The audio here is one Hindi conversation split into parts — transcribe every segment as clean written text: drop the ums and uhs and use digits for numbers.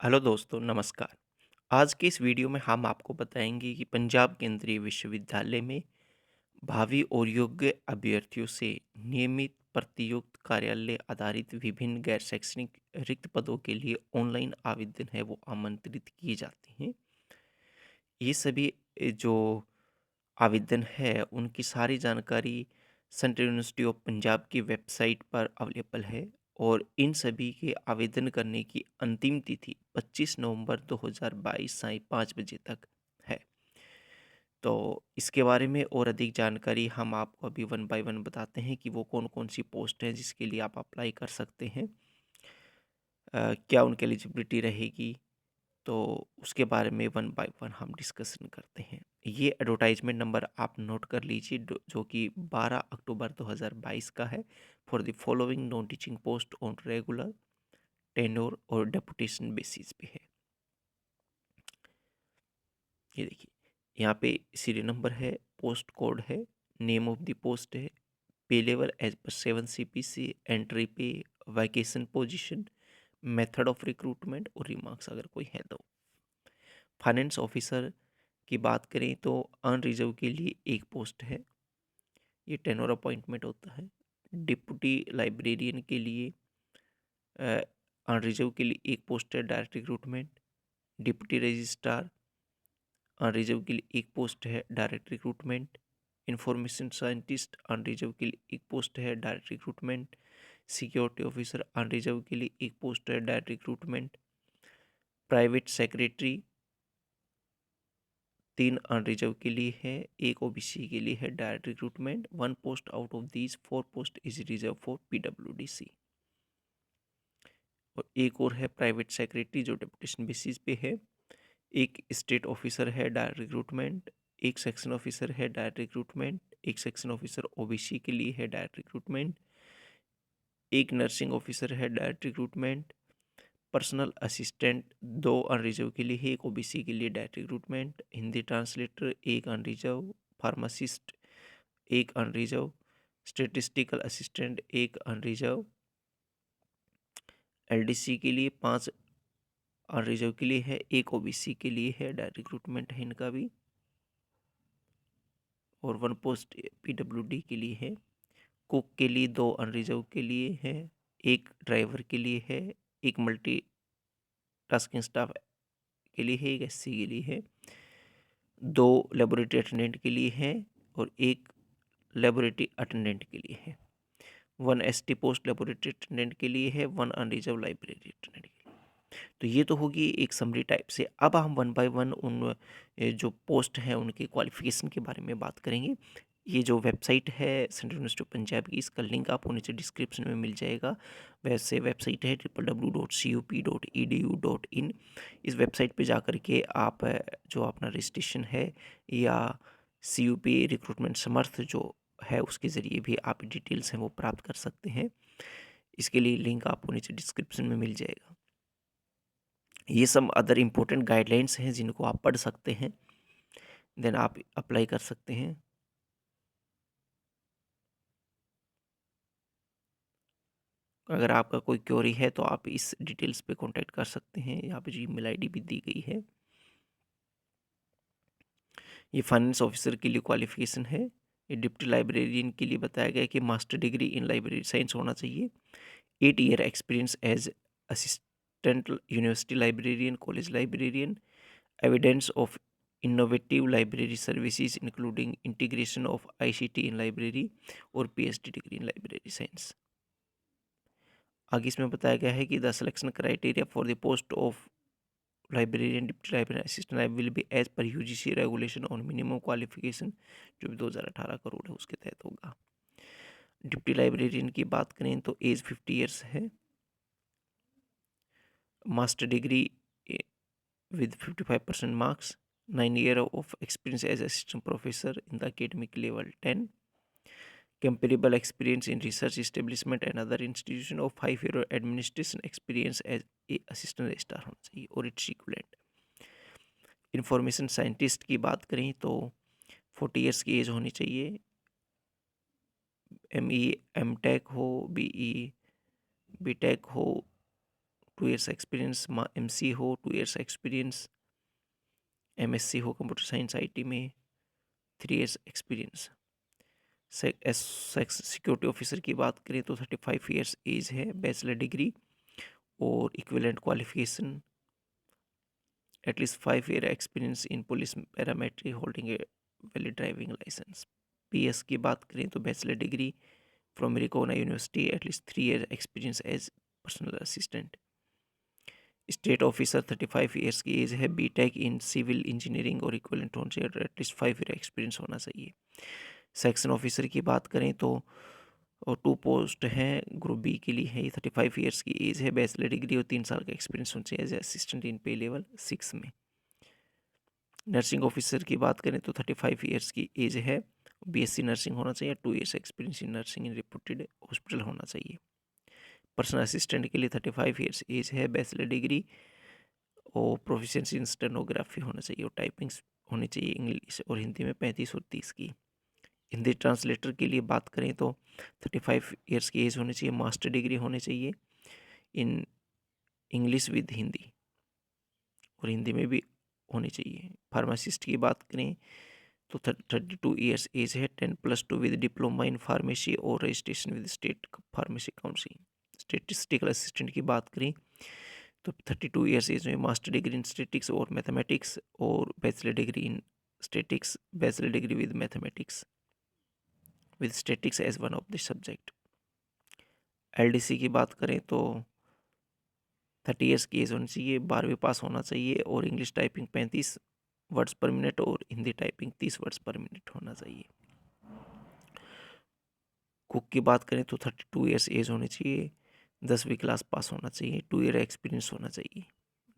हेलो दोस्तों, नमस्कार। आज के इस वीडियो में हम आपको बताएंगे कि पंजाब केंद्रीय विश्वविद्यालय में भावी और योग्य अभ्यर्थियों से नियमित प्रतियुक्त कार्यालय आधारित विभिन्न गैर शैक्षणिक रिक्त पदों के लिए ऑनलाइन आवेदन है वो आमंत्रित किए जाते हैं। ये सभी जो आवेदन है उनकी सारी जानकारी सेंट्रल यूनिवर्सिटी ऑफ पंजाब की वेबसाइट पर अवेलेबल है और इन सभी के आवेदन करने की अंतिम तिथि 25 नवंबर 2022 साय 5 बजे तक है। तो इसके बारे में और अधिक जानकारी हम आपको अभी वन बाय वन बताते हैं कि वो कौन कौन सी पोस्ट हैं जिसके लिए आप अप्लाई कर सकते हैं। क्या उनकी एलिजिबिलिटी रहेगी, तो उसके बारे में वन बाय वन हम डिस्कशन करते हैं। ये एडवर्टाइजमेंट नंबर आप नोट कर लीजिए जो कि 12 अक्टूबर 2022 का है। For the following non teaching post on regular tenure और डेपुटेशन बेसिस पे है। ये देखिए, यहाँ पे सीरियल नंबर है, पोस्ट कोड है, नेम ऑफ द पोस्ट है, pay level as per 7 CPC, entry pay, vacation position, method of recruitment और रिमार्क्स अगर कोई है तो। फाइनेंस ऑफिसर की बात करें तो अनरिजर्व के लिए एक पोस्ट है, ये टेनोर अपॉइंटमेंट होता है। डिप्टी लाइब्रेरियन के लिए अनरिजर्व के लिए एक पोस्ट है, direct recruitment. Deputy registrar unreserved के लिए एक पोस्ट है, direct recruitment. Information scientist unreserved के लिए एक पोस्ट है, direct recruitment. Security officer unreserved के लिए एक पोस्ट है, direct recruitment. Private secretary 3 unreserved के लिए है, एक ओबीसी के लिए है, direct recruitment. 1 post out of these 4 post is reserve for PWDC. और एक और है प्राइवेट सेक्रेटरी जो डेपुटेशन बेसिस पे है। एक स्टेट ऑफिसर है, डायरेक्ट रिक्रूटमेंट। एक सेक्शन ऑफिसर है, डायरेक्ट रिक्रूटमेंट। एक सेक्शन ऑफिसर ओबीसी के लिए है, डायरेक्ट रिक्रूटमेंट। एक नर्सिंग ऑफिसर है, direct recruitment. Personal assistant 2 unreserved के लिए है, एक ओबीसी के लिए डायरेक्ट रिक्रूटमेंट। हिंदी ट्रांसलेटर एक अनरिजर्व। फार्मासिस्ट एक अनरिजर्व। स्टेटिस्टिकल असिस्टेंट एक अनरिजर्व। एलडीसी के लिए 5 अनरिजर्व के लिए है, एक ओबीसी के लिए है, डायरेक्ट रिक्रूटमेंट है इनका भी। और 1 पोस्ट पीडब्ल्यूडी के लिए है। कुक के लिए 2 अनरिजर्व के लिए है, एक ड्राइवर के लिए है, एक मल्टी टास्किंग स्टाफ के लिए है, एक एससी के लिए है। 2 लेबोरेटरी अटेंडेंट के लिए है और एक लेबोरेटरी अटेंडेंट के लिए है। 1 एसटी पोस्ट लेबोरेटरी अटेंडेंट के लिए है, 1 अनरिजर्व लाइब्रेरी अटेंडेंट के लिए। तो ये तो होगी एक समरी टाइप से। अब हम वन बाय वन उन जो पोस्ट हैं उनके क्वालिफिकेशन के बारे में बात करेंगे। ये जो वेबसाइट है सेंट्रल यूनिवर्सिटी ऑफ पंजाब की, इसका लिंक आपको नीचे डिस्क्रिप्शन में मिल जाएगा। वैसे वेबसाइट है www.cup.edu.in। इस वेबसाइट पे जाकर के आप जो अपना रजिस्ट्रेशन है या CUP रिक्रूटमेंट समर्थ जो है उसके ज़रिए भी आप डिटेल्स हैं वो प्राप्त कर सकते हैं। इसके लिए लिंक आपको नीचे डिस्क्रिप्शन में मिल जाएगा। ये सब अदर इम्पोर्टेंट गाइडलाइंस हैं जिनको आप पढ़ सकते हैं, देन आप अप्लाई कर सकते हैं। अगर आपका कोई क्वेरी है तो आप इस डिटेल्स पे कांटेक्ट कर सकते हैं, यहाँ पे जो ईमेल आईडी भी दी गई है। ये फाइनेंस ऑफिसर के लिए क्वालिफिकेशन है। ये डिप्टी लाइब्रेरियन के लिए बताया गया है कि master degree in library science होना चाहिए। 8 year experience as assistant university librarian, college librarian. Evidence of innovative library services including integration of ICT in library और PhD degree in library science. आगे इसमें बताया गया है कि the selection criteria for the post of librarian deputy librarian assistant will be as per UGC regulation on minimum qualification, जो भी 2018 का रूल है उसके तहत होगा। डिप्टी लाइब्रेरियन की बात करें तो एज 50 ईयर्स है। Master degree with 55% marks, 9 years of experience as assistant professor in the academic level 10, comparable experience in research establishment and other institution of 5 year administration experience as a assistant registrar होना चाहिए और इट्स इक्विवेलेंट। इंफॉर्मेशन साइंटिस्ट की बात करें तो 40 ईयर्स की एज होनी चाहिए। ME MTech हो, BE BTech हो 2 ईयर्स एक्सपीरियंस, एमसी हो 2 ईयर्स एक्सपीरियंस, एमएससी हो कंप्यूटर साइंस आईटी में 3 ईयर्स एक्सपीरियंस। सिक्योरिटी ऑफिसर की बात करें तो 35 ईयर्स एज है, बैचलर डिग्री और equivalent qualification, at least 5 year experience in police paramilitary, holding a valid driving licence. PS की बात करें तो bachelor degree from recognised university, at least 3 year experience as personal assistant. State officer 35 years की एज है, बीटेक इन सिविल इंजीनियरिंग और इक्विवेलेंट होना चाहिए, एटलीस्ट 5 ईयर एक्सपीरियंस होना चाहिए। सेक्शन ऑफिसर की बात करें तो 2 पोस्ट हैं, ग्रुप बी के लिए है, 35 ईयर्स की एज है, बैचलर डिग्री और 3 साल का एक्सपीरियंस होना चाहिए एज असिस्टेंट इन पे लेवल 6 में। नर्सिंग ऑफिसर की बात करें तो 35 ईयर्स की एज है, बीएससी नर्सिंग होना चाहिए, 2 years experience in nursing in reported hospital होना चाहिए। पर्सनल असिस्टेंट के लिए 35 ईयर्स एज है, बैचलर डिग्री और प्रोफिशिएंसी इन स्टेनोग्राफी होना चाहिए और टाइपिंग्स होनी चाहिए इंग्लिश और हिंदी में 35 और 30 की। हिंदी ट्रांसलेटर के लिए बात करें तो 35 ईयर्स की एज होनी चाहिए, मास्टर डिग्री होनी चाहिए इन इंग्लिश विद हिंदी और हिंदी में भी होनी चाहिए। फार्मासिस्ट की बात करें तो 32 ईयर्स एज है, 10+2 विद डिप्लोमा इन फार्मेसी और registration with state pharmacy council. Statistical assistant की बात करें तो 32 ईयर्स एज में मास्टर डिग्री इन स्टेटिक्स और मैथमेटिक्स और bachelor degree in statics, bachelor degree with mathematics with statics as one of the subject. LDC की बात करें तो 30 ईयर्स की एज होनी चाहिए, 12वीं पास होना चाहिए और English typing 35 words per minute और Hindi typing 30 words per minute होना चाहिए। कुक की बात करें तो 32 ईयर्स एज होनी चाहिए, 10वीं क्लास पास होना चाहिए, 2 ईयर एक्सपीरियंस होना चाहिए।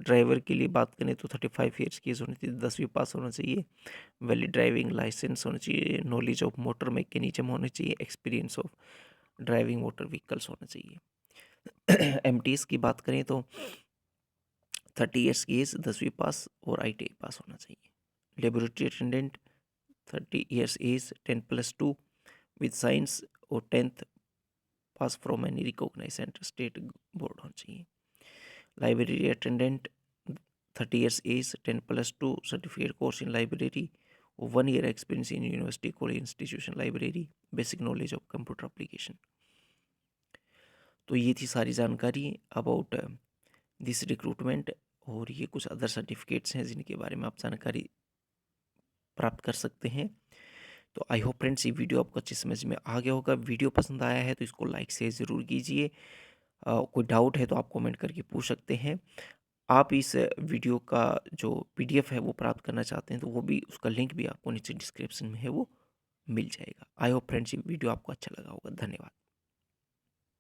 ड्राइवर के लिए बात करें तो 35 ईयर्स की एज होनी चाहिए, 10वीं पास होना चाहिए, वैलिड ड्राइविंग लाइसेंस होना चाहिए, नॉलेज ऑफ मोटर मैकेनिज्म होनी चाहिए, experience of driving motor vehicles होना चाहिए। एमटीएस की बात करें तो 30 ईयर्स की एज, 10वीं पास और आईटीआई पास होना चाहिए। Laboratory attendant 30 years age, 10+2 with science और 10th pass from any recognise centre state board होना चाहिए। Library attendant 30 years age, 10+2 certificate course in library और 1 year experience in university college institution library, basic knowledge of computer application. तो ये थी सारी जानकारी अबाउट दिस रिक्रूटमेंट और ये कुछ अदर सर्टिफिकेट्स हैं जिनके बारे में आप जानकारी प्राप्त कर सकते हैं। तो आई होप फ्रेंड्स ये वीडियो आपको अच्छी समझ में आ गया होगा। वीडियो पसंद आया है तो इसको लाइक से ज़रूर कीजिए। कोई डाउट है तो आप कमेंट करके पूछ सकते हैं। आप इस वीडियो का जो पीडीएफ है वो प्राप्त करना चाहते हैं तो वो भी, उसका लिंक भी आपको नीचे डिस्क्रिप्शन में है, वो मिल जाएगा। आई होप फ्रेंड्स ये वीडियो आपको अच्छा लगा होगा। धन्यवाद।